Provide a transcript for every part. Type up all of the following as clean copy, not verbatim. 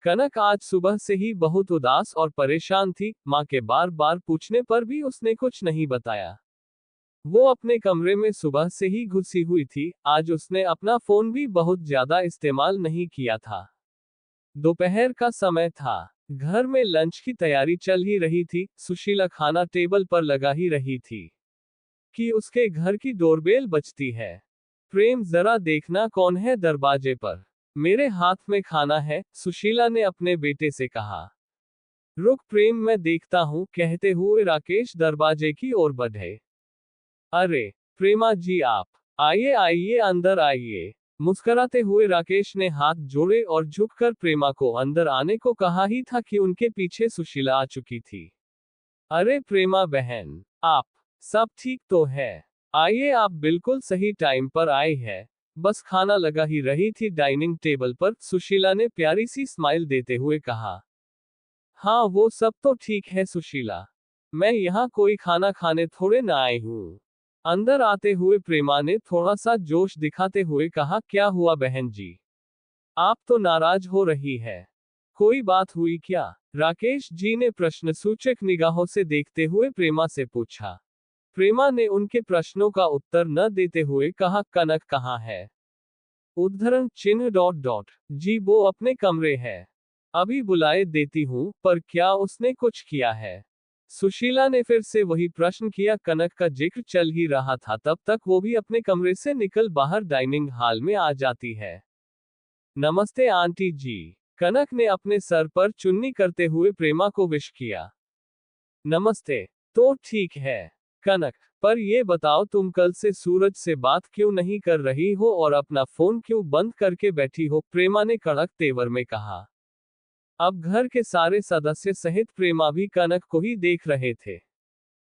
कनक आज सुबह से ही बहुत उदास और परेशान थी। माँ के बार बार पूछने पर भी उसने कुछ नहीं बताया। वो अपने कमरे में सुबह से ही घुसी हुई थी। आज उसने अपना फोन भी बहुत ज्यादा इस्तेमाल नहीं किया था। दोपहर का समय था। घर में लंच की तैयारी चल ही रही थी। सुशीला खाना टेबल पर लगा ही रही थी कि उसके घर की डोरबेल बजती है। प्रेम, जरा देखना कौन है दरवाजे पर। मेरे हाथ में खाना है, सुशीला ने अपने बेटे से कहा। रुक प्रेम, मैं देखता हूँ, कहते हुए राकेश दरवाजे की ओर बढ़े। अरे प्रेमा जी, आप आइए आइए, अंदर आइए। मुस्कुराते हुए राकेश ने हाथ जोड़े और झुककर प्रेमा को अंदर आने को कहा ही था कि उनके पीछे सुशीला आ चुकी थी। अरे प्रेमा बहन, आप सब ठीक तो है? आइए, आप बिल्कुल सही टाइम पर आए हैं। बस खाना लगा ही रही थी डाइनिंग टेबल पर, सुशीला ने प्यारी सी स्माइल देते हुए कहा। हाँ, वो सब तो ठीक है सुशीला, मैं यहाँ कोई खाना खाने थोड़े ना आई हूँ। अंदर आते हुए प्रेमा ने थोड़ा सा जोश दिखाते हुए कहा। क्या हुआ बहन जी, आप तो नाराज हो रही है, कोई बात हुई क्या? राकेश जी ने प्रश्नसूचक निगाहों से देखते हुए प्रेमा से पूछा। प्रेमा ने उनके प्रश्नों का उत्तर न देते हुए कहा, कनक कहाँ है? उद्धरण चिन्ह डॉट डॉट। जी वो अपने कमरे है, अभी बुलाए देती हूँ, पर क्या उसने कुछ किया है? सुशीला ने फिर से वही प्रश्न किया। कनक का जिक्र चल ही रहा था तब तक वो भी अपने कमरे से निकल बाहर डाइनिंग हॉल में आ जाती है। नमस्ते आंटी जी, कनक ने अपने सर पर चुन्नी करते हुए प्रेमा को विश किया। नमस्ते, तो ठीक है कनक, पर ये बताओ तुम कल से सूरज से बात क्यों नहीं कर रही हो और अपना फोन क्यों बंद करके बैठी हो? प्रेमा ने कड़क तेवर में कहा। अब घर के सारे सदस्य सहित प्रेमा भी कनक को ही देख रहे थे।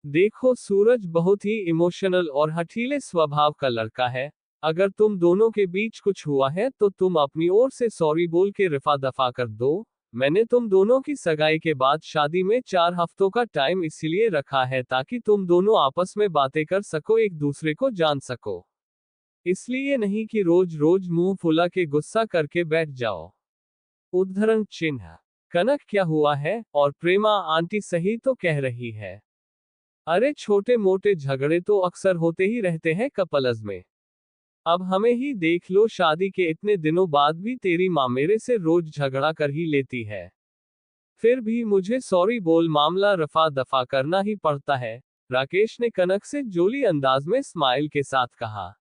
देखो, सूरज बहुत ही इमोशनल और हठीले स्वभाव का लड़का है। अगर तुम दोनों के बीच कुछ हुआ है तो तुम अपनी ओर से सॉरी बोल के रफा दफा कर दो। मैंने तुम दोनों की सगाई के बाद शादी में 4 हफ्तों का टाइम इसलिए रखा है ताकि तुम दोनों आपस में बातें कर सको, एक दूसरे को जान सको। इसलिए नहीं कि रोज रोज मुंह फुला के गुस्सा करके बैठ जाओ। उद्धरण चिन्ह। कनक, क्या हुआ है? और प्रेमा, आंटी सही तो कह रही है। अरे छोटे मोटे झगड़े तो अक्सर होते ही रहते हैं कपल्स में। अब हमें ही देख लो, शादी के इतने दिनों बाद भी तेरी माँ मेरे से रोज झगड़ा कर ही लेती है। फिर भी मुझे सॉरी बोल मामला रफा दफा करना ही पड़ता है। राकेश ने कनक से जोली अंदाज में स्माइल के साथ कहा।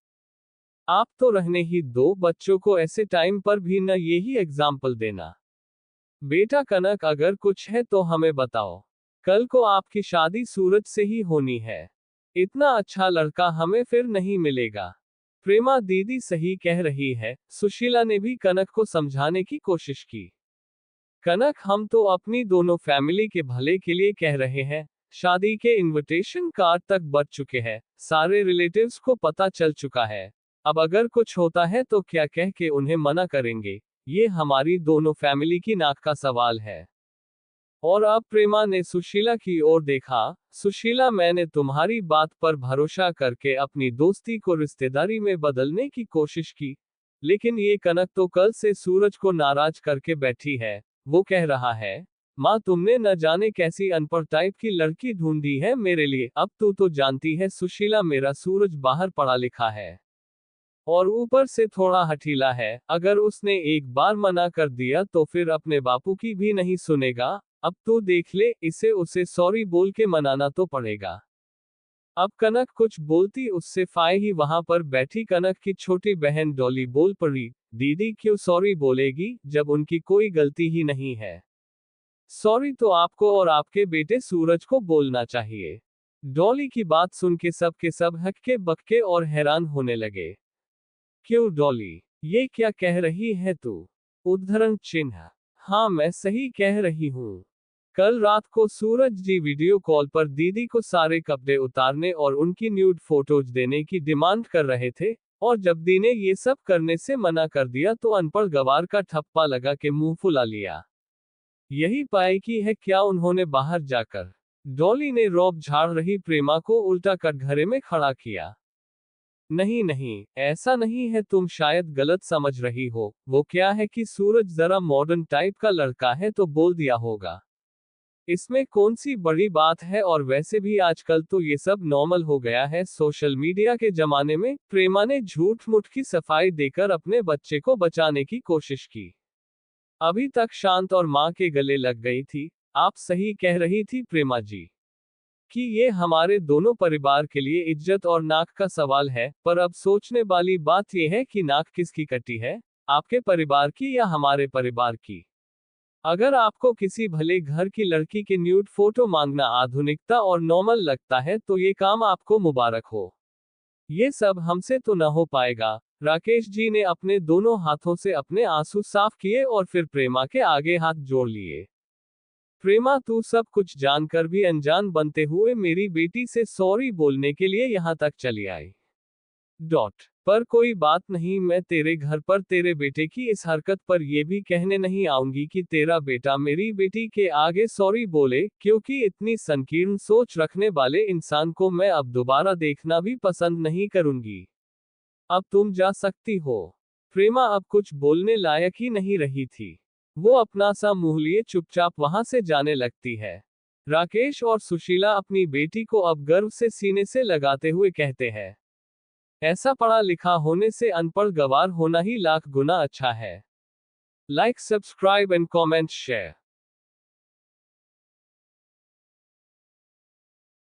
आप तो रहने ही दो, बच्चों को ऐसे टाइम पर भी न यही एग्जाम्पल देना। बेटा कनक, अगर कुछ है तो हमें बताओ। कल को आपकी शादी सूरज से ही होनी है। इतना अच्छा लड़का हमें फिर नहीं मिलेगा। प्रेमा दीदी सही कह रही है, सुशीला ने भी कनक को समझाने की कोशिश की। कनक, हम तो अपनी दोनों फैमिली के भले के लिए कह रहे हैं। शादी के इनविटेशन कार्ड तक बच चुके हैं, सारे रिलेटिव्स को पता चल चुका है। अब अगर कुछ होता है तो क्या कह के उन्हें मना करेंगे? ये हमारी दोनों फैमिली की नाक का सवाल है। और अब प्रेमा ने सुशीला की ओर देखा। सुशीला, मैंने तुम्हारी बात पर भरोसा करके अपनी दोस्ती को रिश्तेदारी में बदलने की कोशिश की, लेकिन ये कनक तो कल से सूरज को नाराज करके बैठी है। वो कह रहा है, माँ तुमने न जाने कैसी अनपढ़ टाइप की लड़की ढूंढी है मेरे लिए। अब तू तो जानती है सुशीला, मेरा सूरज बाहर पढ़ा लिखा है और ऊपर से थोड़ा हठीला है। अगर उसने एक बार मना कर दिया तो फिर अपने बापू की भी नहीं सुनेगा। अब तो देख ले, इसे उसे सॉरी बोल के मनाना तो पड़ेगा। अब कनक कुछ बोलती उससे फाय ही वहां पर बैठी कनक की छोटी बहन डॉली बोल पड़ी। दीदी क्यों सॉरी बोलेगी जब उनकी कोई गलती ही नहीं है? सॉरी तो आपको और आपके बेटे सूरज को बोलना चाहिए। डॉली की बात सुन के सब हक्के बक्के और हैरान होने लगे। क्यों डॉली, ये क्या कह रही है तू? उद्धरण चिन्ह। हाँ, मैं सही कह रही हूँ। कल रात को सूरज जी वीडियो कॉल पर दीदी को सारे कपड़े उतारने और उनकी न्यूड फोटोज देने की डिमांड कर रहे थे, और जब दी ने ये सब करने से मना कर दिया तो अनपढ़ गवार का ठप्पा लगा के मुंह फुला लिया। यही पाई की है क्या उन्होंने बाहर जाकर? डॉली ने रौब झाड़ रही प्रेमा को उल्टा कटघरे में खड़ा किया। नहीं नहीं, ऐसा नहीं है, तुम शायद गलत समझ रही हो। वो क्या है कि सूरज जरा मॉडर्न टाइप का लड़का है तो बोल दिया होगा। इसमें कौन सी बड़ी बात है, और वैसे भी आजकल तो ये सब नॉर्मल हो गया है। सोशल मीडिया के जमाने में प्रेमा ने झूठ मूठ की सफाई देकर अपने बच्चे को बचाने की कोशिश की। अभी तक शांत और मां के गले लग गई थी। आप सही कह रही थी प्रेमा जी, कि ये हमारे दोनों परिवार के लिए इज्जत और नाक का सवाल है। पर अब सोचने वाली बात यह है कि नाक किसकी कटी है, आपके परिवार की या हमारे परिवार की। अगर आपको किसी भले घर की लड़की के न्यूड फोटो मांगना आधुनिकता और नॉर्मल लगता है तो ये काम आपको मुबारक हो। ये सब हमसे तो न हो पाएगा। राकेश जी ने अपने दोनों हाथों से अपने आंसू साफ किए और फिर प्रेमा के आगे हाथ जोड़ लिए। प्रेमा, तू सब कुछ जानकर भी अनजान बनते हुए मेरी बेटी से सॉरी बोलने के लिए यहाँ तक चली आई। डॉट पर कोई बात नहीं, मैं तेरे घर पर तेरे बेटे की इस हरकत पर यह भी कहने नहीं आऊंगी कि तेरा बेटा मेरी बेटी के आगे सॉरी बोले, क्योंकि इतनी संकीर्ण सोच रखने वाले इंसान को मैं अब दोबारा देखना भी पसंद नहीं करूंगी। अब तुम जा सकती हो। प्रेमा अब कुछ बोलने लायक ही नहीं रही थी। वो अपना सा मुंह लिए चुपचाप वहां से जाने लगती है। राकेश और सुशीला अपनी बेटी को अब गर्व से सीने से लगाते हुए कहते हैं, ऐसा पढ़ा लिखा होने से अनपढ़ गवार होना ही लाख गुना अच्छा है। Like, subscribe and comment share.